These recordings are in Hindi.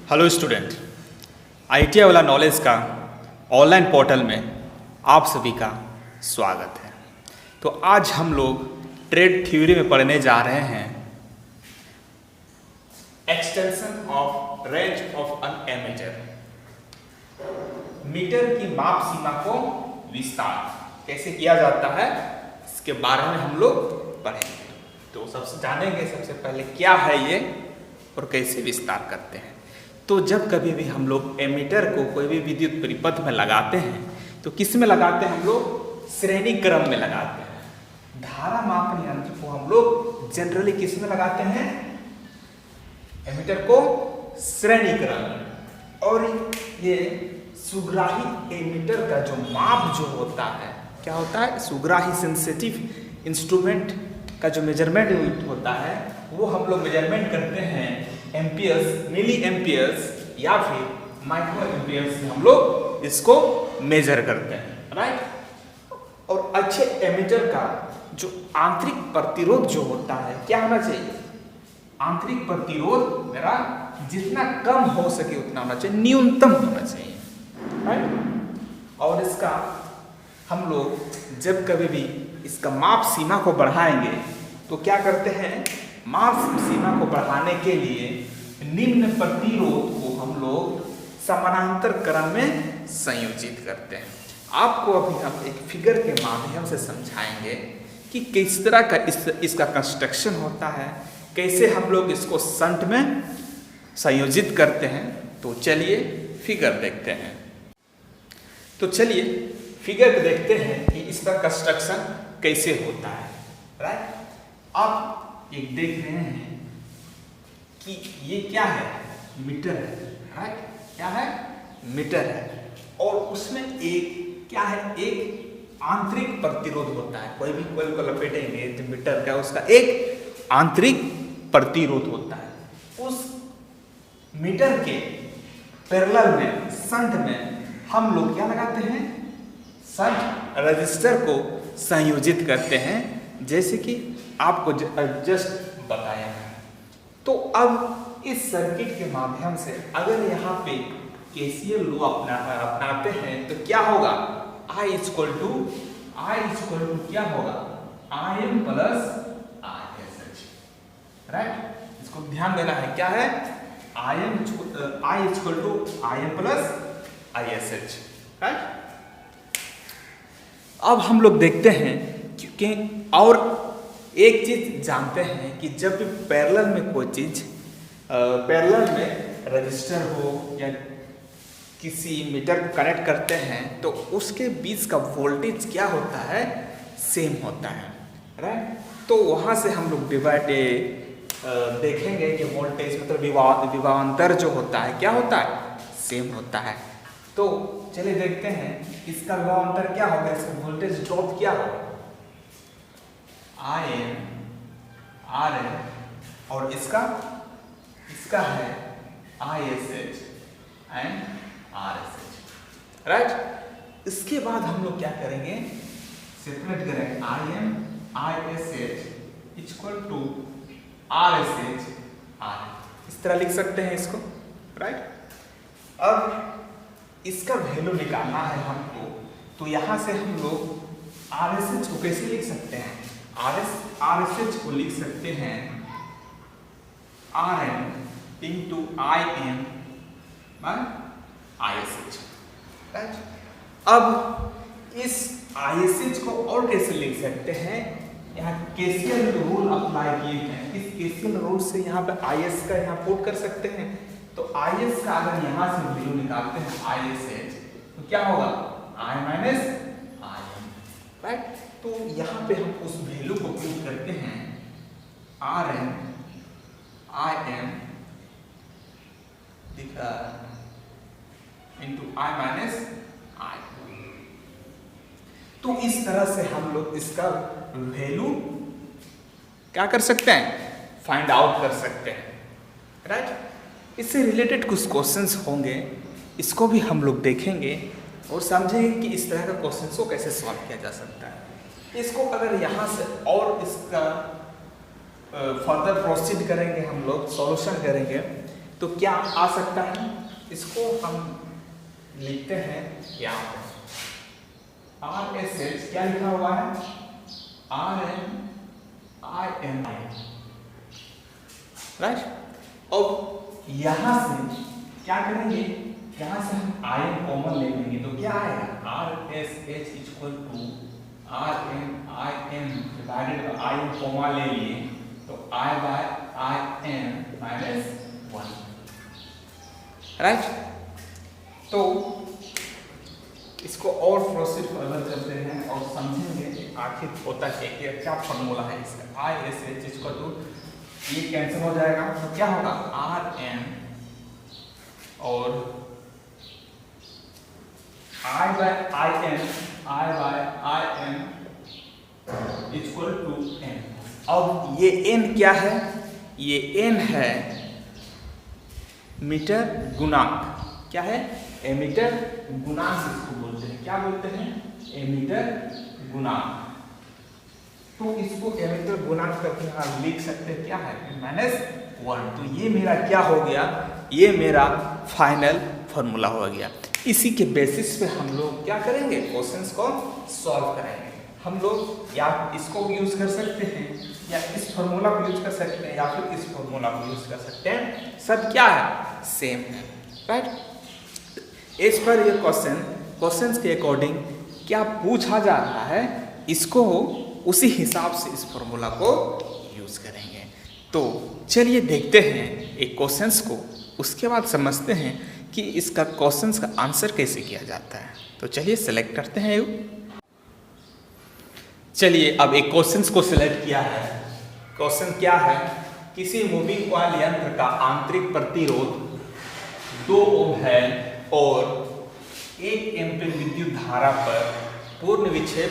हेलो स्टूडेंट, आईटीआई वाला नॉलेज का ऑनलाइन पोर्टल में आप सभी का स्वागत है। तो आज हम लोग ट्रेड थ्योरी में पढ़ने जा रहे हैं extension of range of an ammeter. Meter की माप सीमा को विस्तार कैसे किया जाता है इसके बारे में हम लोग पढ़ेंगे। तो सबसे जानेंगे सबसे पहले क्या है ये और कैसे विस्तार करते हैं। तो जब कभी भी हम लोग एमीटर को कोई भी विद्युत परिपथ में लगाते हैं तो किस में लगाते हैं? हम लोग श्रेणी क्रम में लगाते हैं। धारा मापन यंत्र को हम लोग जनरली किस में लगाते हैं? एमीटर को श्रेणी क्रम में। और ये सुग्राही एमीटर का जो माप जो होता है क्या होता है? सुग्राही सेंसिटिव इंस्ट्रूमेंट का जो मेजरमेंट होता है वो हम लोग मेजरमेंट करते हैं एम्पियर्स, मिली एम्पियर्स या फिर माइक्रो एम्पियर्स से हम लोग इसको मेजर करते हैं, राइट। और अच्छे एमीटर का जो आंतरिक प्रतिरोध जो होता है क्या होना चाहिए? आंतरिक प्रतिरोध मेरा जितना कम हो सके उतना होना चाहिए, न्यूनतम होना चाहिए, राइट। और इसका हम लोग जब कभी भी इसका माप सीमा को बढ़ाएंगे तो क्या करते हैं? माप सीमा को बढ़ाने के लिए निम्न प्रतिरोध को हम लोग समानांतर क्रम में संयोजित करते हैं। आपको अभी हम एक फिगर के माध्यम से समझाएंगे कि किस तरह का इसका कंस्ट्रक्शन होता है, कैसे हम लोग इसको शंट में संयोजित करते हैं। तो चलिए फिगर देखते हैं। तो चलिए फिगर को देखते हैं कि इसका कंस्ट्रक्शन कैसे होता है, राइट। आप एक देख रहे हैं कि ये क्या है? मीटर है, राइट। क्या है? मीटर है। और उसमें एक क्या है? एक आंतरिक प्रतिरोध होता है। कोई भी कोई को लपेटेंगे तो मीटर का उसका एक आंतरिक प्रतिरोध होता है। उस मीटर के पैरेलल में शंट में हम लोग क्या लगाते हैं? शंट रजिस्टर को संयोजित करते हैं, जैसे कि आपको जस्ट बताया है। तो अब इस सर्किट के माध्यम से अगर यहाँ पे केसीएल लॉ अपनाते हैं तो क्या होगा? I इक्वल टू क्या होगा? Im plus ISH, right. इसको ध्यान देना है। क्या है? I equal to Im plus ISH, right. अब हम लोग देखते हैं क्योंकि और एक चीज जानते हैं कि जब भी पैरेलल में कोई चीज पैरेलल में रजिस्टर हो या किसी मीटर को कनेक्ट करते हैं तो उसके बीच का वोल्टेज क्या होता है? सेम होता है, राइट। तो वहाँ से हम लोग देखेंगे कि वोल्टेज मतलब विभवांतर जो होता है क्या होता है? सेम होता है। तो चलिए देखते हैं इसका विभवांतर क्या होगा, इसका वोल्टेज ड्रॉप क्या होगा? IM RM और इसका है ISH एंड RSH, राइट। इसके बाद हम लोग क्या करेंगे? सेपरेट करेंगे IM ISH equal to RSH RM। इस तरह लिख सकते हैं इसको, राइट। अब इसका वैल्यू निकालना है हमको, तो यहां से हम लोग RSH को कैसे लिख सकते हैं? RSH को लिख सकते हैं RM into IM by ISH, right. अब इस ISH को और कैसे लिख सकते हैं? यहाँ केसीएल रूल अप्लाई किए हैं। इस केसीएल रूल से यहाँ पे IS का यहाँ पुट कर सकते हैं। तो IS का अगर यहाँ से वैल्यू निकालते हैं ISH तो क्या होगा? I minus IM, right. तो यहाँ पे हम उस वैल्यू को पुट करते हैं RM IM into I minus I। तो इस तरह से हम लोग इसका वैल्यू क्या कर सकते हैं? फाइंड आउट कर सकते हैं, राइट। इससे रिलेटेड कुछ क्वेश्चंस होंगे, इसको भी हम लोग देखेंगे और समझेंगे कि इस तरह का क्वेश्चंस को कैसे सॉल्व किया जा सकता है। इसको अगर यहाँ से और इसका फर्दर प्रोसीड करेंगे, हम लोग सॉल्यूशन करेंगे तो क्या आ सकता है, इसको हम लिखते हैं यहाँ पे RSH, क्या लिखा हुआ है RNIN, राइट। अब यहाँ से क्या करेंगे, यहाँ से हम आयन कॉमन ले लेंगे तो क्या आएगा RSH equal to RNIN divided by IN common ले लिए तो I by IN minus 1, right. तो इसको और प्रोसीड फर्दर करते हैं और समझेंगे कि आखिर होता क्या फॉर्मूला है इसका। ISH इक्वल टू, ये कैंसिल हो जाएगा तो क्या होगा RN और I by IN equal to N। अब ये N क्या है, ये N है मीटर गुणांक, क्या है एमीटर गुणांक इसको बोलते हैं, क्या बोलते हैं एमीटर गुणांक। तो इसको एमीटर गुणांक करके हम लिख सकते हैं क्या है -1। तो ये मेरा क्या हो गया, ये मेरा फाइनल फॉर्मूला हो गया। इसी के बेसिस पे हम लोग क्या करेंगे, क्वेश्चंस को सॉल्व करेंगे। हम लोग या इसको यूज कर सकते हैं या इस फॉर्मूला को यूज कर सकते हैं या फिर इस फॉर्मूला को यूज कर सकते हैं, सब क्या है सेम है, राइट। इस पर ये क्वेश्चंस के अकॉर्डिंग क्या पूछा जा रहा है, इसको उसी हिसाब से इस फॉर्मूला को यूज करेंगे। तो चलिए देखते हैं एक क्वेश्चंस को, उसके बाद समझते हैं कि इसका क्वेश्चंस का आंसर कैसे किया जाता है। तो चलिए सेलेक्ट करते हैं। चलिए अब एक क्वेश्चंस को सिलेक्ट किया है। क्वेश्चन क्या है, किसी मूविंग कॉइल यंत्र का आंतरिक प्रतिरोध 2 ओम है और 1 एम्पीयर विद्युत धारा पर पूर्ण विक्षेप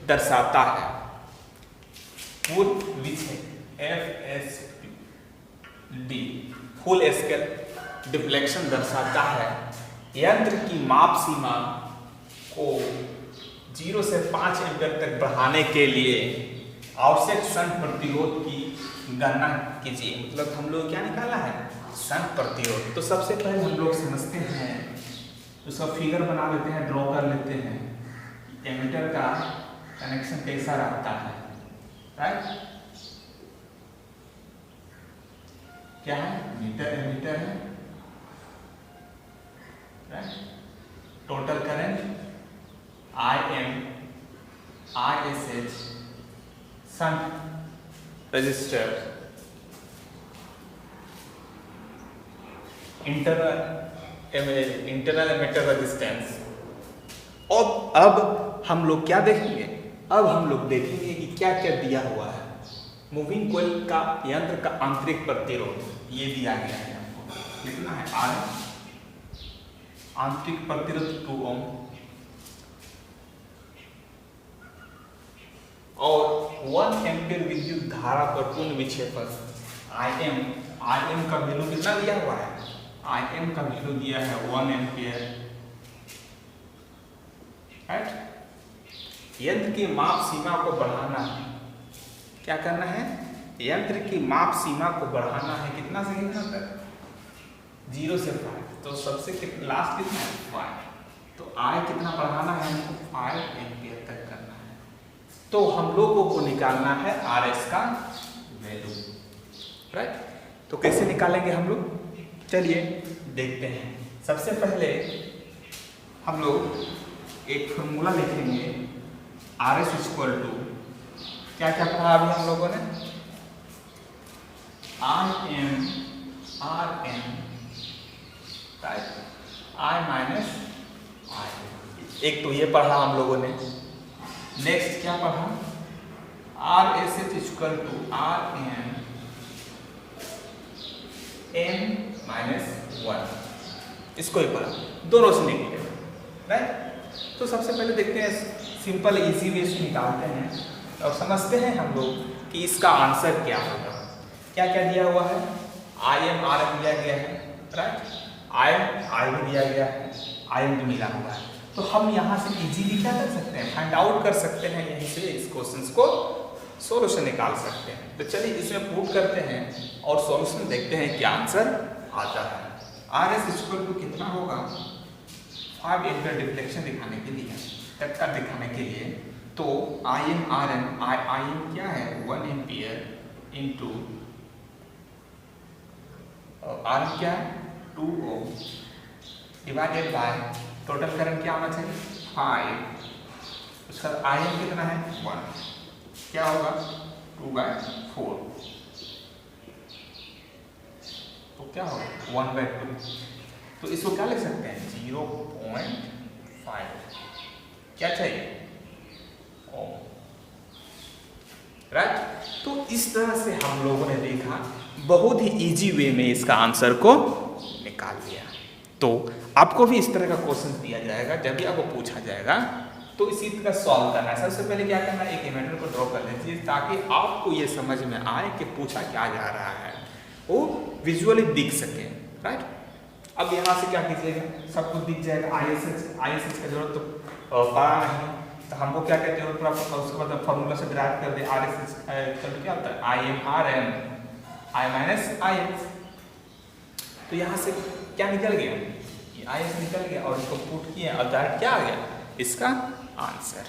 दर्शाता है। पूर्ण विक्षेप FSD फुल स्केल डिफ्लेक्शन दर्शाता है। यंत्र की माप सीमा को 0 से 5 एम्पीयर तक बढ़ाने के लिए आवश्यक शंट प्रतिरोध की गणना कीजिए। मतलब हम लोग क्या निकाला है, शंट प्रतिरोध। तो सबसे पहले हम लोग समझते हैं, उसका फिगर बना लेते हैं, ड्रॉ कर लेते हैं, एमीटर का कनेक्शन कैसा रहता है, राइट। क्या है, मीटर एमीटर है, right. Total current IM ISH shunt resistor internal emitter resistance. अब हम लोग क्या देखेंगे, अब हम लोग देखेंगे कि क्या क्या दिया हुआ है। मूविंग कॉइल का यंत्र का आंतरिक प्रतिरोध ये दिया गया है आपको, कितना है R, आंतरिक प्रतिरोध 2 ओम और 1 एम्पीयर विद्युत धारा पर पूर्ण विक्षेपण IM का वैल्यू कितना दिया हुआ है, IM का वैल्यू दिया है 1 एम्पीयर, राइट। यंत्र की माप सीमा को बढ़ाना है, क्या करना है, यंत्र की माप सीमा को बढ़ाना है, कितना से कितना तक, 0 से 5। तो सबसे लास्ट कितना है 5। तो I कितना बढ़ाना है हमको, 5 एम्पीयर तक करना है। तो हम लोगों को निकालना है RS का वैल्यू, राइट। तो कैसे निकालेंगे हम लोग, चलिए देखते हैं। सबसे पहले हम लोग एक फॉर्मूला लिखेंगे, RS इक्वल टू क्या क्या पढ़ा अभी हम लोगों ने, IM RN right, I minus I। एक तो ये पढ़ा हम लोगों ने। नेक्स्ट क्या पढ़ा, RSH equal to RN N minus 1, इसको ही पढ़ा, दोनों से निकले, राइट। तो सबसे पहले देखते हैं, सिंपल इजी वे से निकालते हैं और समझते हैं हम लोग कि इसका आंसर क्या होगा। क्या क्या दिया हुआ है, IM RN दिया गया है, राइट, I भी दिया गया है, IM भी मिला हुआ है। तो हम यहाँ से इजीली क्या कर सकते हैं, फाइंड आउट कर सकते हैं, यहीं से इस क्वेश्चन को सॉल्यूशन निकाल सकते हैं। तो चलिए इसमें पुट करते हैं और सॉल्यूशन देखते हैं क्या आंसर आता है। आर एस इक्वल टू कितना होगा, 5 एम्पियर डिफ्लेक्शन दिखाने के लिए, टक्कर दिखाने के लिए, तो I M R M, I M क्या है 1 एम्पियर इंटू आर क्या है 2 ohm divided by total current क्या होना चाहिए 5, उसका आई एम कितना है 1, क्या होगा 2/4, तो क्या होगा 1/2, तो इसको क्या लिख सकते हैं 0.5, क्या चाहिए ओम, राइट। तो इस तरह से हम लोगों ने देखा, बहुत ही इजी वे में इसका आंसर को निकाल लिया। तो आपको भी इस तरह का क्वेश्चन दिया जाएगा, जब भी आपको पूछा जाएगा तो इसी तरह सॉल्व करना है। सबसे पहले क्या करना है, एक इमेजिनरी को ड्रॉ कर लीजिए ताकि आपको ये समझ में आए कि पूछा क्या जा रहा है, वो विजुअली दिख सके, राइट। अब यहाँ से क्या कीजिएगा, सब कुछ दिख जाएगा, ISH का जरूरत तो पड़ा नहीं, तो हमको क्या कहते हैं उसके बाद फॉर्मूला से ड्राइव कर दे, RSH क्या होता है IM/RM I-IS, तो यहाँ से क्या निकल गया, ये IS निकल गया और इसको पुट किया और डायरेक्ट क्या आ गया इसका आंसर।